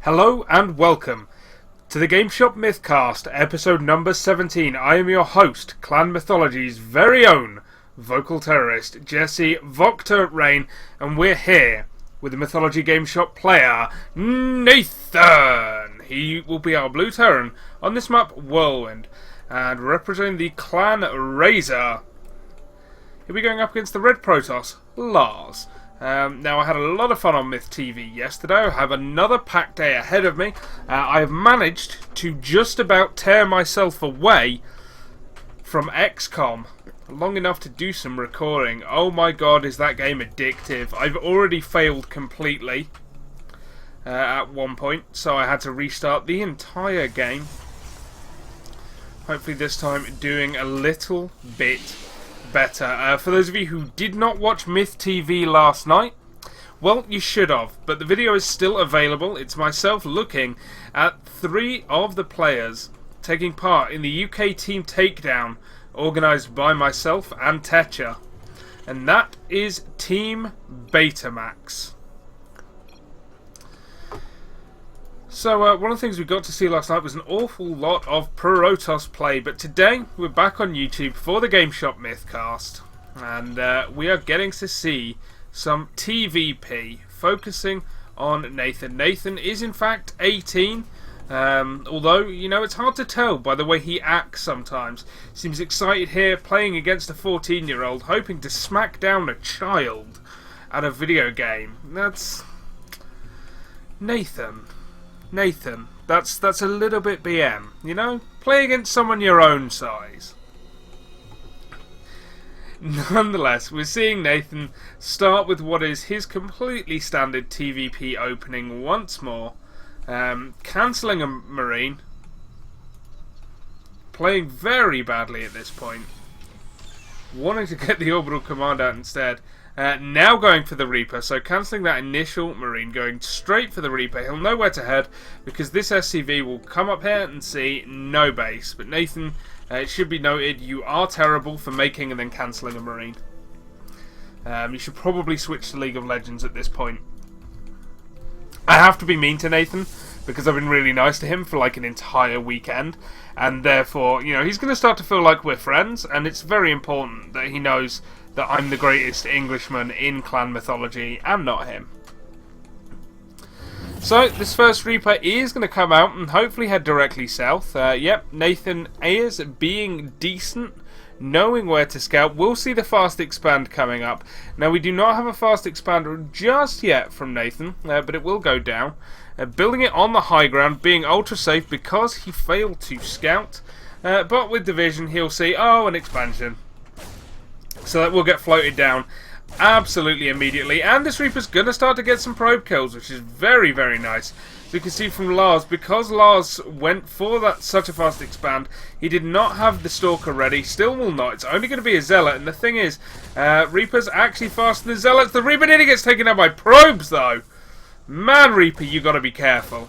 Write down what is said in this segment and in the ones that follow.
Hello and welcome to the GameShop MythCast, episode number 17. I am your host, Clan Mythology's very own vocal terrorist, Jesse Voctor Rain, and we're here with the Mythology GameShop player, Nathan. He will be our blue Terran on this map, Whirlwind, and representing the Clan Razer, he'll be going up against the red Protoss, Lars. Now, I had a lot of fun on Myth TV yesterday. I have another packed day ahead of me. I have managed to just about tear myself away from XCOM long enough to do some recording. Oh my god, is that game addictive. I've already failed completely at one point, so I had to restart the entire game. Hopefully this time doing a little bit better. For those of you who did not watch Myth TV last night, well, you should have, but the video is still available. It's myself looking at 3 of the players taking part in the UK Team Takedown organised by myself and Techa, and that is Team Betamax. So, one of the things we got to see last night was an awful lot of Protoss play, but today we're back on YouTube for the GameShop MythCast, and we are getting to see some TVP, focusing on Nathan. Nathan is in fact 18, although, you know, it's hard to tell by the way he acts sometimes. Seems excited here, playing against a 14-year-old, hoping to smack down a child at a video game. That's Nathan, that's a little bit BM, you know? Play against someone your own size. Nonetheless, we're seeing Nathan start with what is his completely standard TVP opening once more. Cancelling a Marine. Playing very badly at this point. Wanting to get the orbital command out instead. Now going for the Reaper, so cancelling that initial Marine, going straight for the Reaper. He'll know where to head, because this SCV will come up here and see no base. But Nathan, it should be noted, you are terrible for making and then cancelling a Marine. You should probably switch to League of Legends at this point. I have to be mean to Nathan, because I've been really nice to him for like an entire weekend, and therefore, you know, he's going to start to feel like we're friends, and it's very important that he knows that I'm the greatest Englishman in Clan Mythology, and not him. So, this first Reaper is going to come out and hopefully head directly south. Yep, Nathan is being decent, knowing where to scout. We'll see the fast expand coming up. Now, we do not have a fast expander just yet from Nathan, but it will go down. Building it on the high ground, being ultra safe because he failed to scout. But with division, he'll see, oh, an expansion. So that will get floated down absolutely immediately. And this Reaper's going to start to get some probe kills, which is very, very nice. So you can see from Lars, because Lars went for such a fast expand, he did not have the Stalker ready. Still will not. It's only going to be a Zealot. And the thing is, Reaper's actually faster than Zealots. The Reaper nearly gets taken out by probes, though. Man, Reaper, you got to be careful.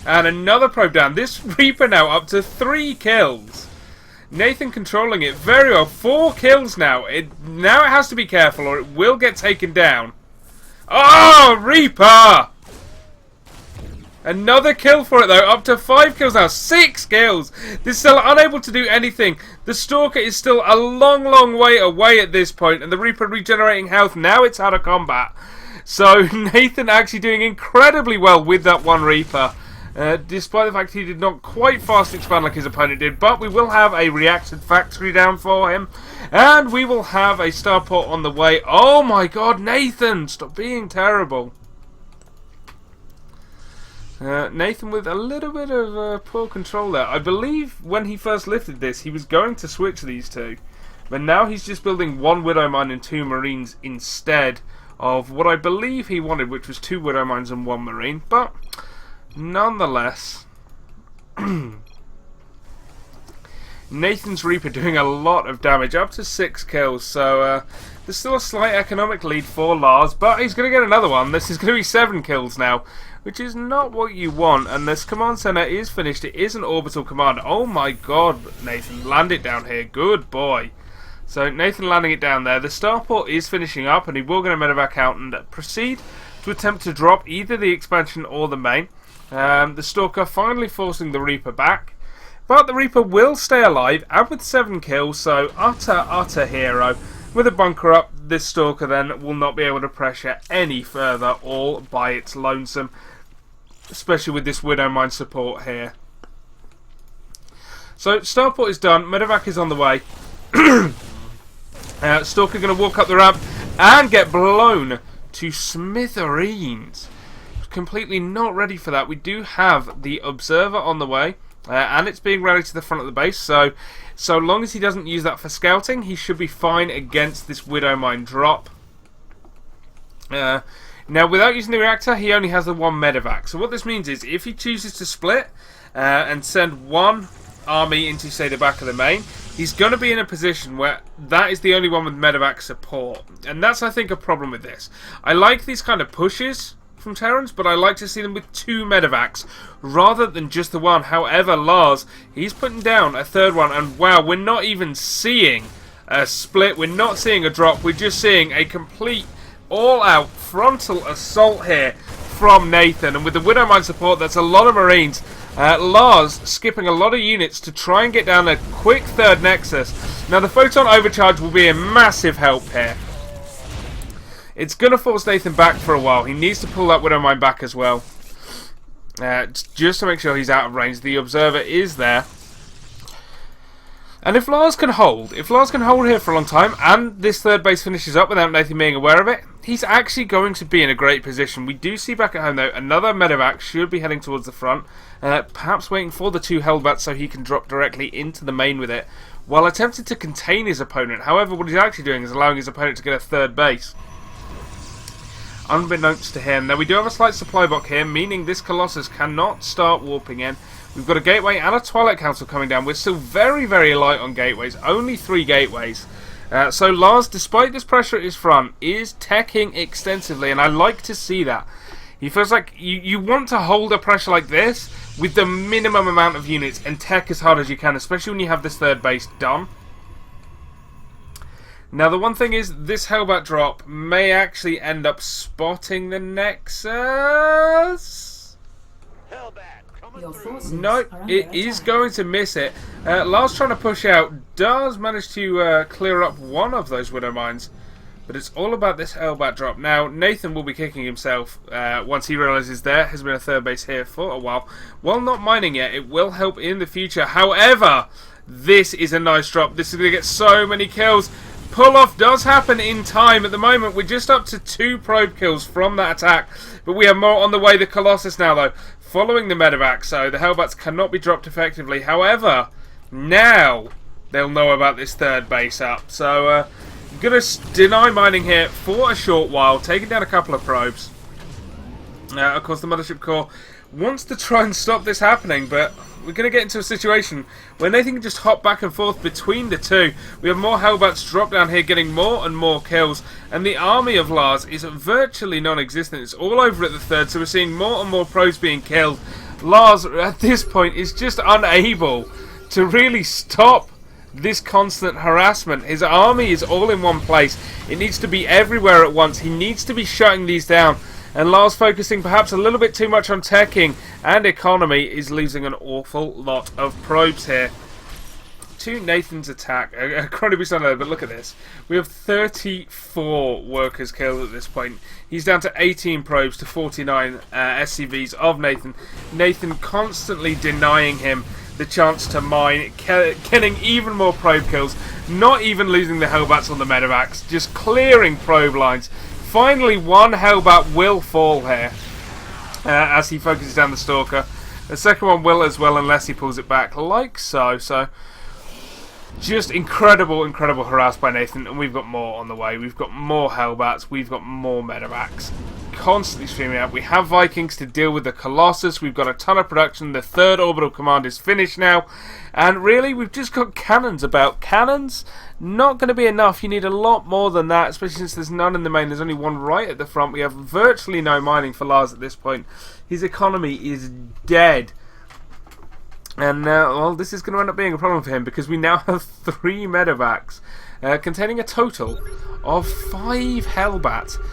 And another probe down. This Reaper now up to 3 kills. Nathan controlling it very well. 4 kills now. Now it has to be careful or it will get taken down. Oh, Reaper! Another kill for it though. Up to 5 kills now. 6 kills. This is still unable to do anything. The Stalker is still a long, long way away at this point. And the Reaper regenerating health. Now it's out of combat. So Nathan actually doing incredibly well with that one Reaper. Despite the fact he did not quite fast expand like his opponent did, but we will have a reacted factory down for him, and we will have a starport on the way. Oh my god, Nathan, stop being terrible. Nathan with a little bit of poor control there. I believe when he first lifted this, he was going to switch these two, but now he's just building 1 Widow Mine and 2 Marines instead of what I believe he wanted, which was 2 Widow Mines and 1 Marine, but nonetheless, Nathan's Reaper doing a lot of damage, up to 6 kills, so there's still a slight economic lead for Lars, but he's going to get another one. This is going to be 7 kills now, which is not what you want, and this command center is finished. It is an orbital command. Oh my god, Nathan, land it down here. Good boy. So Nathan landing it down there. The starport is finishing up, and he will get a medevac out and proceed to attempt to drop either the expansion or the main. The Stalker finally forcing the Reaper back. But the Reaper will stay alive, and with 7 kills, so utter hero. With a bunker up, this Stalker then will not be able to pressure any further all by its lonesome. Especially with this Widow Mine support here. So, Starport is done, Medevac is on the way. Stalker going to walk up the ramp and get blown to smithereens. Completely not ready for that. We do have the Observer on the way. And it's being rallied to the front of the base, so long as he doesn't use that for scouting, he should be fine against this Widow Mine drop. Now, without using the reactor, he only has the 1 medevac. So what this means is, if he chooses to split and send 1 army into, say, the back of the main, he's going to be in a position where that is the only one with medevac support. And that's, I think, a problem with this. I like these kind of pushes from Terrans, but I like to see them with 2 medevacs rather than just the 1. However, Lars, he's putting down a 3rd one, and wow, we're not even seeing a split, we're not seeing a drop, we're just seeing a complete all-out frontal assault here from Nathan, and with the Widow Mine support, that's a lot of Marines. Lars skipping a lot of units to try and get down a quick 3rd Nexus. Now the Photon Overcharge will be a massive help here. It's going to force Nathan back for a while. He needs to pull that Widow Mine back as well. Just to make sure he's out of range. The Observer is there. And if Lars can hold here for a long time, and this 3rd base finishes up without Nathan being aware of it, he's actually going to be in a great position. We do see back at home, though, another medevac should be heading towards the front. Perhaps waiting for the 2 Hellbats so he can drop directly into the main with it, while attempting to contain his opponent. However, what he's actually doing is allowing his opponent to get a 3rd base. Unbeknownst to him. Now we do have a slight supply block here, meaning this Colossus cannot start warping in. We've got a gateway and a Twilight Council coming down. We're still very light on gateways, only 3 gateways. So Lars, despite this pressure at his front, is teching extensively, and I like to see that. He feels like you want to hold a pressure like this with the minimum amount of units and tech as hard as you can, especially when you have this 3rd base done. Now the one thing is, this Hellbat drop may actually end up spotting the Nexus. No, it is going to miss it. Lars trying to push out does manage to clear up one of those Widow Mines, but it's all about this Hellbat drop. Now Nathan will be kicking himself once he realises there has been a 3rd base here for a while. While not mining yet, it will help in the future. However, this is a nice drop. This is going to get so many kills. Pull-off does happen in time. At the moment, we're just up to 2 probe kills from that attack, but we have more on the way. The Colossus now, though, following the medevac, so the Hellbats cannot be dropped effectively. However, now they'll know about this 3rd base up. So, I'm going to deny mining here for a short while, taking down a couple of probes. Of course, the Mothership Core wants to try and stop this happening, but we're going to get into a situation where Nathan can just hop back and forth between the 2. We have more Hellbats drop down here, getting more and more kills, and the army of Lars is virtually non-existent. It's all over at the 3rd, so we're seeing more and more pros being killed. Lars, at this point, is just unable to really stop this constant harassment. His army is all in one place. It needs to be everywhere at once. He needs to be shutting these down. And Lars, focusing perhaps a little bit too much on teching and economy, is losing an awful lot of probes here. To Nathan's attack, incredibly stunning, but look at this. We have 34 workers killed at this point. He's down to 18 probes to 49 SCVs of Nathan. Nathan constantly denying him the chance to mine, killing even more probe kills, not even losing the Hellbats on the medevacs, just clearing probe lines. Finally, 1 Hellbat will fall here as he focuses down the Stalker. The second one will as well, unless he pulls it back like so. So, just incredible harass by Nathan, and we've got more on the way. We've got more Hellbats, we've got more medevacs constantly streaming out. We have Vikings to deal with the Colossus. We've got a ton of production. The 3rd orbital command is finished now, and really we've just got cannons about. Cannons not going to be enough. You need a lot more than that, especially since there's none in the main. There's only 1 right at the front. We have virtually no mining for Lars at this point. His economy is dead. And well, this is going to end up being a problem for him, because we now have 3 medevacs containing a total of 5 Hellbats.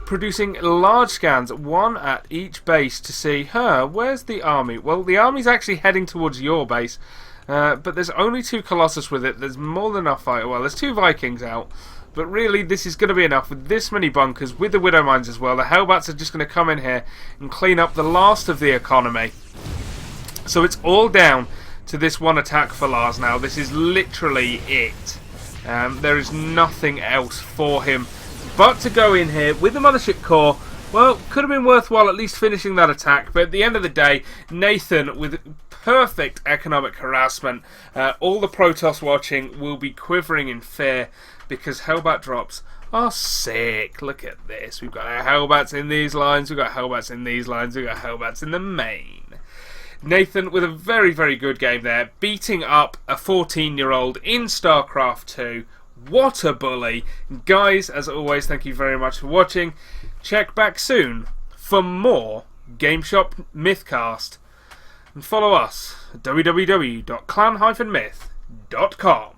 producing large scans, one at each base, to see, where's the army? Well, the army's actually heading towards your base, but there's only 2 Colossus with it. There's more than enough fire. Well, there's 2 Vikings out, but really this is going to be enough with this many bunkers, with the Widow Mines as well. The Hellbats are just going to come in here and clean up the last of the economy. So it's all down to this one attack for Lars now. This is literally it. There is nothing else for him but to go in here with the Mothership Core. Well, could have been worthwhile at least finishing that attack, but at the end of the day, Nathan, with perfect economic harassment, all the Protoss watching will be quivering in fear, because Hellbat drops are sick. Look at this. We've got our Hellbats in these lines, we've got Hellbats in these lines, we've got Hellbats in the main. Nathan with a very, very good game there, beating up a 14-year-old in StarCraft 2. What a bully. Guys, as always, thank you very much for watching. Check back soon for more GameShop MythCast. And follow us at www.clan-myth.com.